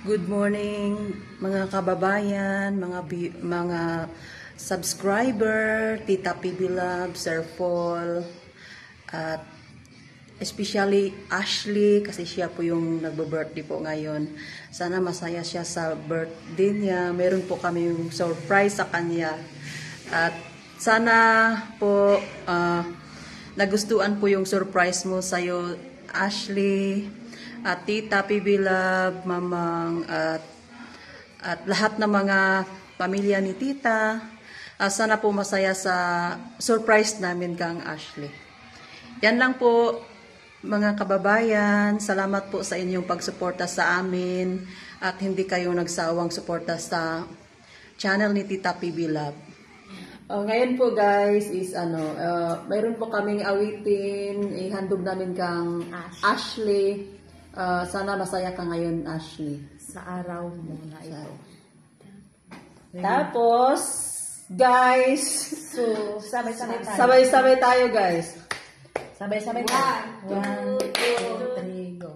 Good morning mga kababayan, mga subscriber, Tita PB Love, Sir Paul, at especially Ashley kasi siya po yung nagbo-birthday po ngayon. Sana masaya siya sa birthday niya. Meron po kami yung surprise sa kanya. At sana po nagustuhan po yung surprise mo sa'yo, Ashley, at Tita PB Love, Mamang, at lahat ng mga pamilya ni Tita. Sana po masaya sa surprise namin kang Ashley. Yan lang po mga kababayan. Salamat po sa inyong pagsuporta sa amin at hindi kayo nagsawang suporta sa channel ni Tita PB Love. Ngayon po guys is mayroon po kaming awitin, ihandog namin kang Ashley. Sana masaya ka ngayon, Ashley. Sa araw mo na ito. Tapos, guys, So, sabay-sabay tayo. sabay-sabay tayo guys. Sabay-sabay tayo. 1, 2, 3, go.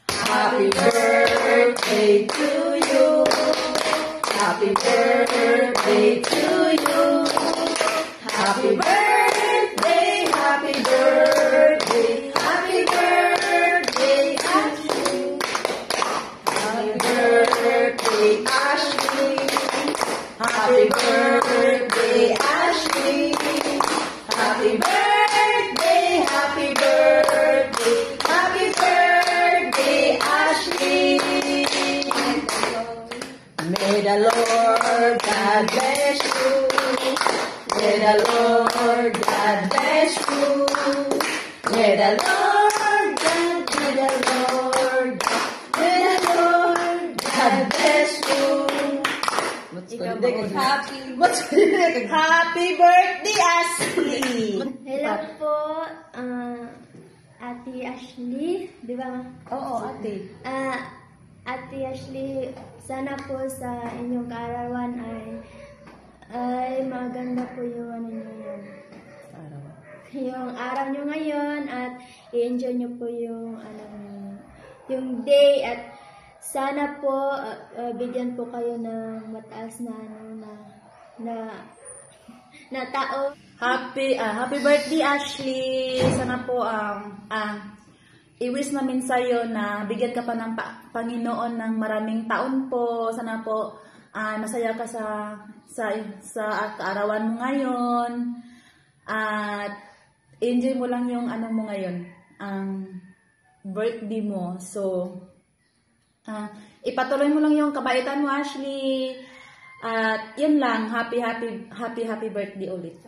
Happy birthday to you. Happy birthday to you. Happy birthday, happy birthday, happy birthday, Ashley. Happy birthday, Ashley. Happy birthday, Ashley. Happy birthday, happy birthday, happy birthday, Ashley. May the Lord God bless you. May the Lord God bless you. May the Lord God, may the Lord God bless you. Happy birthday, Ashley! Hello po, Ate Ashley, di ba? Oo, ate. Ate Ashley, sana po sa inyong kaarawan ay maganda po yung yung araw nyo ngayon at i-enjoy nyo po yung yung day at sana po bigyan po kayo ng mataas na tao. Happy birthday, Ashley! Sana po, i-wish namin sa'yo na bigyan ka pa ng Panginoon ng maraming taon po. Sana po, masaya ka sa kaarawan mo ngayon. At enjoy mo lang yung mo ngayon, ang birthday mo. So, ipatuloy mo lang yung kabaitan mo, Ashley. At yun lang, happy birthday ulit.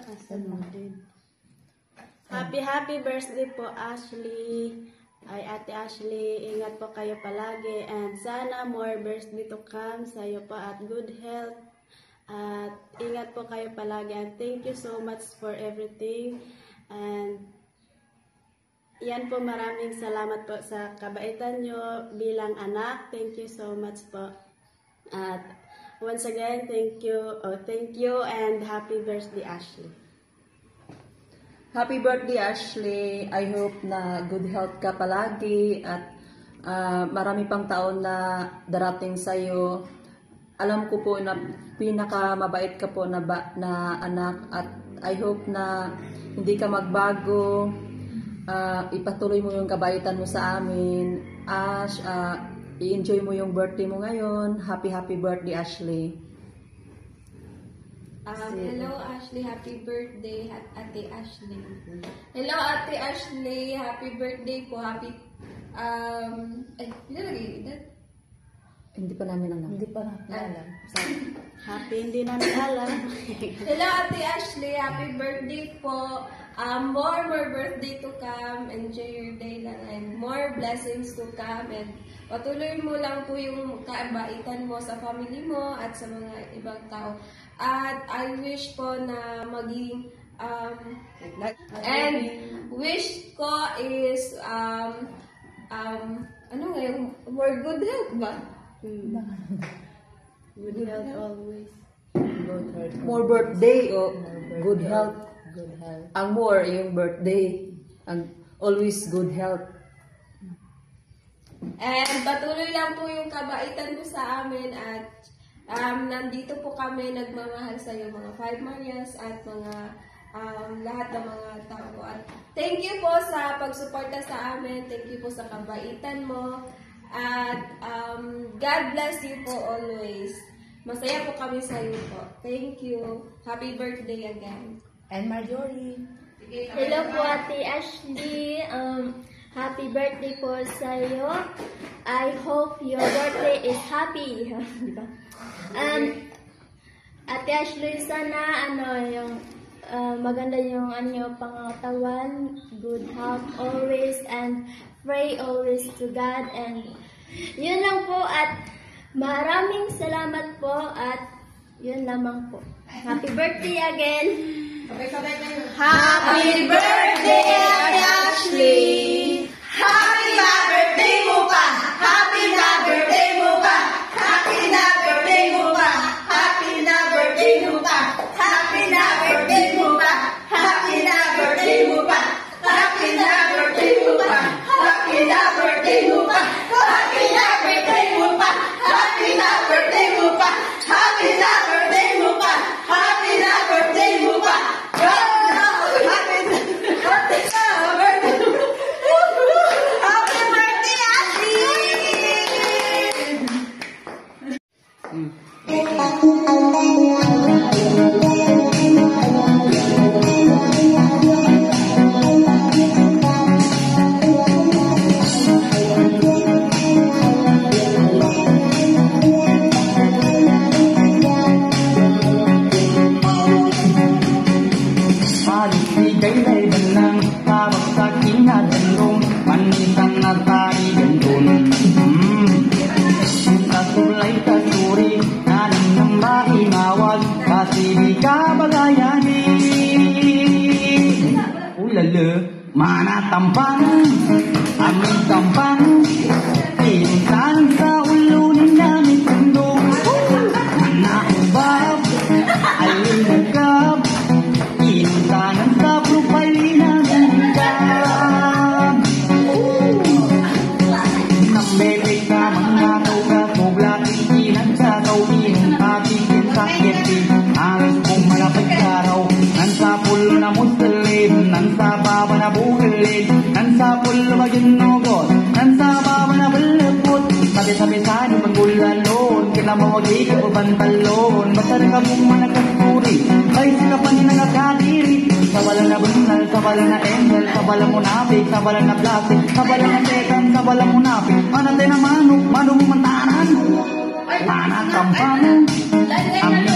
Happy birthday po, Ashley. Ay, Ate Ashley, ingat po kayo palagi. And sana more birthday to come sa'yo po at good health. At ingat po kayo palagi. And thank you so much for everything. And yan po, maraming salamat po sa kabaitan nyo bilang anak. Thank you so much po. At once again, thank you and happy birthday, Ashley. Happy birthday, Ashley. I hope na good health ka palagi at marami pang taon na darating sa'yo. Alam ko po na pinakamabait ka po na anak at I hope na hindi ka magbago. Ipatuloy mo yung kabaitan mo sa amin. Ash, i-enjoy mo yung birthday mo ngayon. Happy birthday, Ashley. Hello Ashley, happy birthday Ate Ashley. Hello Ate Ashley, happy birthday po. Hindi pa namin alam. Hindi pa alam. Hindi namin alam. Hello Ate Ashley, happy birthday po. More birthday to come. Enjoy your day lang and more blessings to come. And patuloy mo lang po yung kabaitan mo sa family mo at sa mga ibang tao. At I wish po na maging and wish ko is more good health ba? Good health always. More birthday o good health. Good health. Ang more yung birthday. Ang always good health. And patuloy lang po yung kabaitan mo sa amin at nandito po kami nagmamahal sa iyo mga Five Marias at mga lahat ng mga tao. At thank you po sa pagsuporta sa amin. Thank you po sa kabaitan mo. At God bless you po always. Masaya po kami sa iyo po. Thank you. Happy birthday again. And Marjorie. Hello po, Ate Ashley. Happy birthday po sa iyo. I hope your birthday is happy. Diba? Ate Ashley, sana yung maganda yung pangatawan, good health always, and pray always to God. And yun lang po, at maraming salamat po, at yun lamang po. Happy birthday again! Happy birthday, Ate Ashley! Happy na birthday mo pa! Happy na birthday mo pa! Happy na birthday mo pa! Happy na birthday mo pa! Happy na birthday mo pa! Happy na birthday mo pa! Happy na birthday mo pa! Happy na birthday mo pa! Happy na birthday mo pa! Happy na birthday mo pa! Happy na birthday mo pa! Happy na birthday mo pa! Mana tampang, amin tampang, pinsan sa ulo ni namin tundong. Mana ubab, alin nagkab, pinsanan sa profile namin hingkab. Nambebek ka mga kauga-kubla, ikinan sa kauinong kapigin sa kiti. Alas kong malapit araw, nansa pulo na muslim, nansa baba na bukilin, nansa pulo maginugot, nansa baba na balapot. Sabi-sabi sa di magbulalon, kila mawagi ka pabantalon, basta rin ka mong managkasuri, ay sila pa nila nagkadiri. Sa wala na bunal, sa wala na angel, sa wala munapik, sa wala na plastic, sa wala na tekan, sa wala munapik. Manatay na manok, manok mantanan, manat kampang, amin